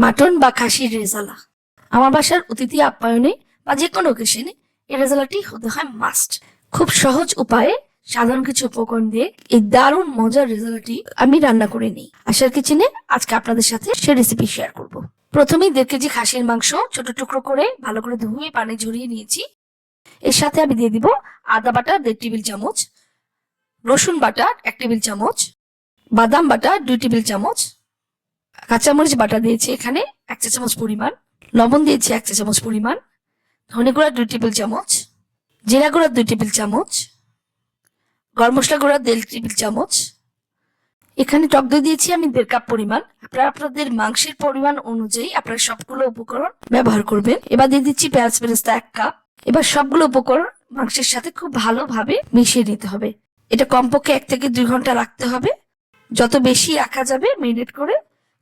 Mutton বা খাসির রেজালা। আমার বাসার অতিথি আপ্যায়নে বা যে কোনো অকেশনে এই রেজালাটি হতে হয় মাস্ট। খুব সহজ উপায়ে সাধারণ কিছু উপকরণ দিয়ে এই দারুণ মজার রেজালাটি আমি রান্না করে নিই আশার কিচেনে। আজকে আপনাদের সাথে সে রেসিপি শেয়ার করব। প্রথমেই 1.5 কেজি খাসির মাংস ছোট টুকরো করে ভালো করে ধুয়ে পানি ঝরিয়ে নিয়েছি। এর সাথে আমি দিয়ে দিব আদা বাটা 1.5 টেবিল চামচ, রসুন বাটা 1 টেবিল চামচ, বাদাম বাটা 2 টেবিল চামচ, কাঁচামরিচ বাটা দিয়েছি এখানে 1 চা চামচ পরিমাণ, লবণ দিয়েছি 1 চা চামচ পরিমাণ, ধনে গুঁড়া 2 টেবিল চামচ, জিরা গুঁড়া 2 টেবিল চামচ, গরম মশলা গুঁড়া 1.5 টেবিল চামচ। এখানে টক দই দিয়েছি আমি 1.5 কাপ পরিমাণ। আপনারা আপনাদের মাংসের পরিমাণ অনুযায়ী আপনারা সবগুলো উপকরণ ব্যবহার করবেন। এবার দিয়ে দিচ্ছি পেঁয়াজ বেরেস্তা 1 কাপ। এবার সবগুলো উপকরণ মাংসের সাথে খুব ভালোভাবে মিশিয়ে নিতে হবে। এটা কমপক্ষে 1 থেকে 2 ঘন্টা রাখতে হবে। যত বেশি রাখা যাবে মেরিনেট করে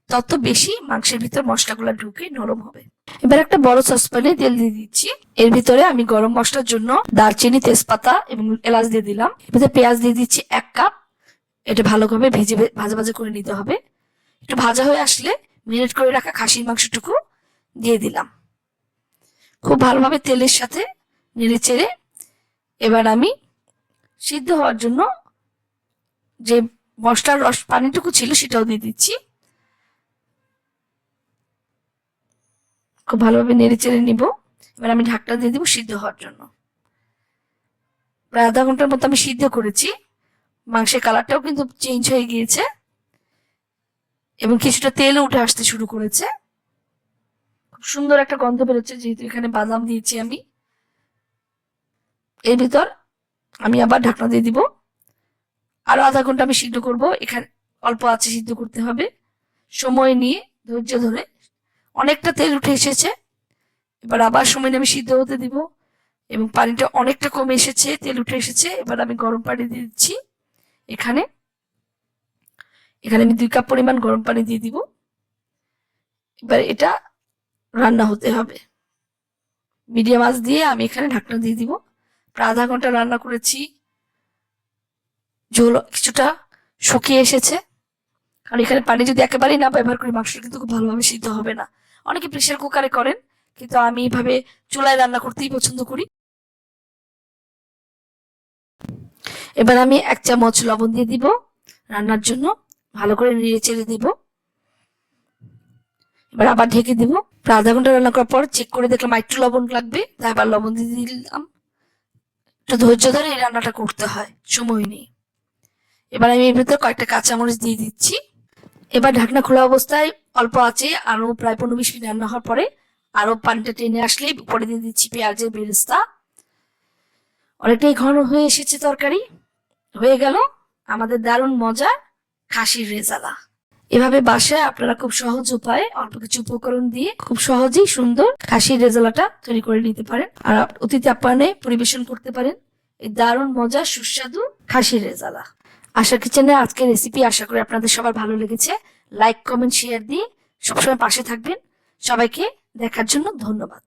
তত বেশি মাংসের ভিতর মশলাগুলো ঢুকে নরম হবে। এবার একটা বড় সসপ্যানে তেল দিয়ে দিচ্ছি। এর ভিতরে আমি গরম মশলার জন্য দারচিনি, তেজপাতা এবং এলাচ দিয়ে দিলাম। এর পেঁয়াজ দিয়ে দিচ্ছি 1 কাপ। এটা ভালোভাবে ভাজা ভাজা করে নিতে হবে। একটু ভাজা হয়ে আসলে মেরিনেট করে রাখা খাসির মাংসটুকু দিয়ে দিলাম। খুব ভালোভাবে তেলের সাথে নেড়ে চেড়ে এবার আমি সিদ্ধ হওয়ার জন্য যে মশলার রস পানিটুকু ছিল সেটাও দিয়ে দিচ্ছি। খুব ভালোভাবে নেড়ে চেড়ে নিব। এবার আমি ঢাকনা দিয়ে দিব সিদ্ধ হওয়ার জন্য। প্রায় আধা ঘন্টার মতো আমি সিদ্ধ করেছি। মাংসের কালারটাও কিন্তু চেঞ্জ হয়ে গিয়েছে এবং কিছুটা তেলও উঠে আসতে শুরু করেছে। খুব সুন্দর একটা গন্ধ বেরোচ্ছে, যেহেতু এখানে বাদাম দিয়েছি আমি। এর ভিতর আমি আবার ঢাকনা দিয়ে দিব। আরো আধা ঘন্টা আমি সিদ্ধ করব। এখানে অল্প আঁচে সিদ্ধ করতে হবে, সময় নিয়ে ধৈর্য ধরে। অনেকটা তেল উঠে এসেছে। এবার আবার সময় নিয়ে আমি সিদ্ধ হতে দিব এবং পানিটা অনেকটা কমে এসেছে, তেল উঠে এসেছে। এবার আমি গরম পানি দিয়ে দিচ্ছি। এখানে আমি 2 কাপ পরিমাণ গরম পানি দিয়ে দিব। এবার এটা রান্না হতে হবে। মিডিয়াম আঁচ দিয়ে আমি এখানে ঢাকনা দিয়ে দিব। প্রায় আধা ঘন্টা রান্না করেছি। ঝোল কিছুটা শুকিয়ে এসেছে, কারণ এখানে পানি যদি একেবারেই না ব্যবহার করি মাংস কিন্তু খুব ভালোভাবে সিদ্ধ হবে না। অনেকে প্রেসার কুকারে করেন, কিন্তু আমি এইভাবে চুলায় রান্না করতেই পছন্দ করি। এবার আমি 1 চামচ লবণ দিয়ে দিব রান্নার জন্য। ভালো করে নেড়ে চেড়ে দিব। এবার আবার ঢেকে দিব। প্রায় আধা ঘন্টা রান্না করার পর চেক করে দেখলাম একটু লবণ লাগবে, তাই আবার লবণ দিয়ে দিলাম। একটু ধৈর্য ধরে এই রান্নাটা করতে হয়, সময় নেই। এবার আমি এর ভিতরে কয়েকটা কাঁচামরিচ দিয়ে দিচ্ছি। এবার ঢাকনা খোলা অবস্থায় অল্প আঁচে আরো প্রায় 15-20 মিনিট রান্না হওয়ার পরে আরো পানিটা টেনে আসলেই উপরে দিয়ে দিচ্ছি পেঁয়াজের বেরেস্তা। অনেকটাই ঘন হয়ে এসেছে তরকারি। হয়ে গেল আমাদের দারুণ মজার খাসির রেজালা। এভাবে বাসায় আপনারা খুব সহজ উপায়ে অল্প কিছু উপকরণ দিয়ে খুব সহজেই সুন্দর খাসির রেজালাটা তৈরি করে নিতে পারেন আর অতিথি আপ্যায়নে পরিবেশন করতে পারেন এই দারুণ মজার সুস্বাদু খাসির রেজালা। আশা কিচেনে আজকের রেসিপি আশা করি আপনাদের সবার ভালো লেগেছে। লাইক, কমেন্ট, শেয়ার দিয়ে সবসময় পাশে থাকবেন। সবাইকে দেখার জন্য ধন্যবাদ।